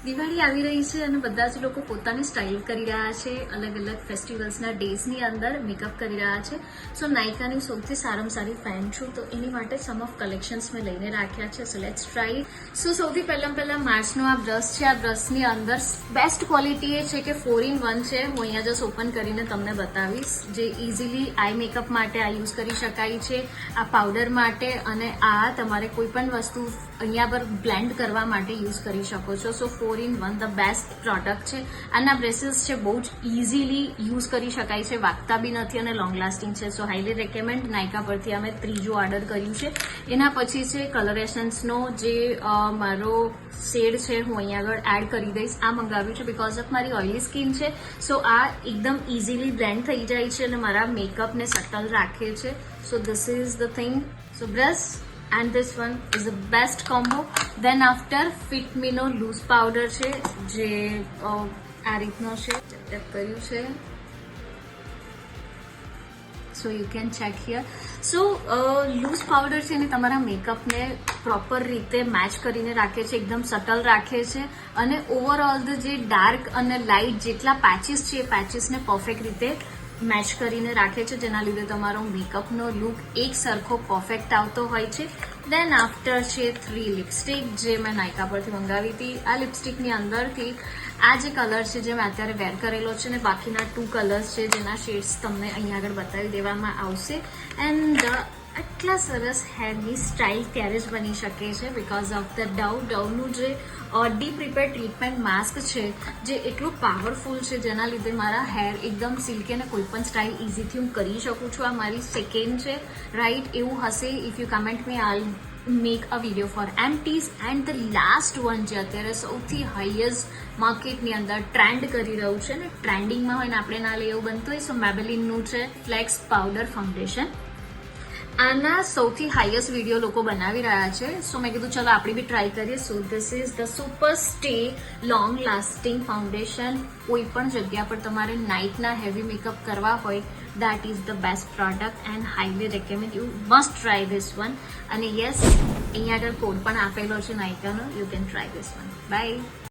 દિવાળી આવી રહી છે અને બધા જ લોકો પોતાની સ્ટાઇલ કરી રહ્યા છે, અલગ અલગ ફેસ્ટિવલ્સના ડેઝની અંદર મેકઅપ કરી રહ્યા છે. સો નાયકાની સૌથી સારામાં સારી ફેન છું, તો એની માટે સમ ઓફ કલેક્શન્સ મેં લઈને રાખ્યા છે. So let's try. સો સૌથી પહેલાં માર્ચનો આ બ્રશ છે. આ બ્રશની અંદર બેસ્ટ ક્વોલિટી એ છે કે 4-in-1 છે. હું અહીંયા જસ્ટ ઓપન કરીને તમને બતાવીશ, જે ઇઝીલી આઈ મેકઅપ માટે આ યુઝ કરી શકાય છે, આ પાવડર માટે, અને આ તમારે કોઈ પણ વસ્તુ અહીંયા પર બ્લેન્ડ કરવા માટે યુઝ કરી શકો છો. સો 4-in-1 ધ બેસ્ટ પ્રોડક્ટ છે. આના બ્રેસીસ છે બહુ જ ઇઝીલી યુઝ કરી શકાય છે, વાગતા બી નથી અને લોંગ લાસ્ટિંગ છે. સો હાઈલી રેકમેન્ડ. નાયકા પરથી અમે ત્રીજું ઓર્ડર કર્યું છે. એના પછી છે કલર એસન્સનો જે મારો શેડ છે, હું અહીંયા આગળ એડ કરી દઈશ. આ મંગાવ્યું છે બિકોઝ ઓફ મારી ઓઇલી સ્કિન છે. સો આ એકદમ ઇઝીલી બ્લેન્ડ થઈ જાય છે અને મારા મેકઅપને સટલ રાખે છે. So this is the thing. So brush and this one is the best combo. Then after Fit Me નો લૂઝ પાવડર છે, જે આ રીતનો છે, ટેપ કર્યું છે. So you can check here. So loose powder છે ને તમારા મેકઅપને પ્રોપર રીતે મેચ કરીને રાખે છે, એકદમ સટલ રાખે છે, અને ઓવરઓલ જે ડાર્ક અને લાઇટ જેટલા પેચીસ છે એ પેચીસને પરફેક્ટ રીતે મેચ કરીને રાખે છે, જેના લીધે તમારો મેકઅપનો લુક એક સરખો પરફેક્ટ આવતો હોય છે. દેન આફ્ટર છે 3 લિપસ્ટિક, જે મેં નાયકા પરથી મંગાવી હતી. આ લિપસ્ટિકની અંદરથી આ જે કલર છે જે મેં અત્યારે વેર કરેલો છે, ને બાકીના 2 કલર્સ છે જેના શેડ્સ તમને અહીંયા આગળ બતાવી દેવામાં આવશે. એન્ડ આટલા સરસ હેરની સ્ટાઇલ ત્યારે જ બની શકે છે બિકોઝ ઓફ ધ ડવનું જે ડીપ રિપેર ટ્રીટમેન્ટ માસ્ક છે, જે એટલું પાવરફુલ છે, જેના લીધે મારા હેર એકદમ સિલ્કી અને કોઈ પણ સ્ટાઇલ ઇઝીથી હું કરી શકું છું. આ મારી સેકન્ડ છે, રાઈટ? એવું હશે. If you comment me, I make a video for empties. And the last one જે અત્યારે સૌથી હાઈએસ્ટ માર્કેટની અંદર ટ્રેન્ડ કરી રહ્યું છે ને, ટ્રેન્ડિંગમાં હોય ને આપણે ના લઈએ એવું બનતું હોય. સો મેબેલિનનું છે ફ્લેક્સ પાવડર ફાઉન્ડેશન. આના સૌથી હાઈએસ્ટ વિડીયો લોકો બનાવી રહ્યા છે. સો મેં કીધું ચલો આપણે બી ટ્રાય કરીએ. So this is the super stay long lasting foundation. કોઈ પણ જગ્યા પર તમારે નાઇટના હેવી મેકઅપ કરવા હોય, that is the best product and highly recommend. You must try this one. અને યસ, અહીંયા આગળ કોડ પણ આપેલો છે નાયકાનો. You can try this one. Bye.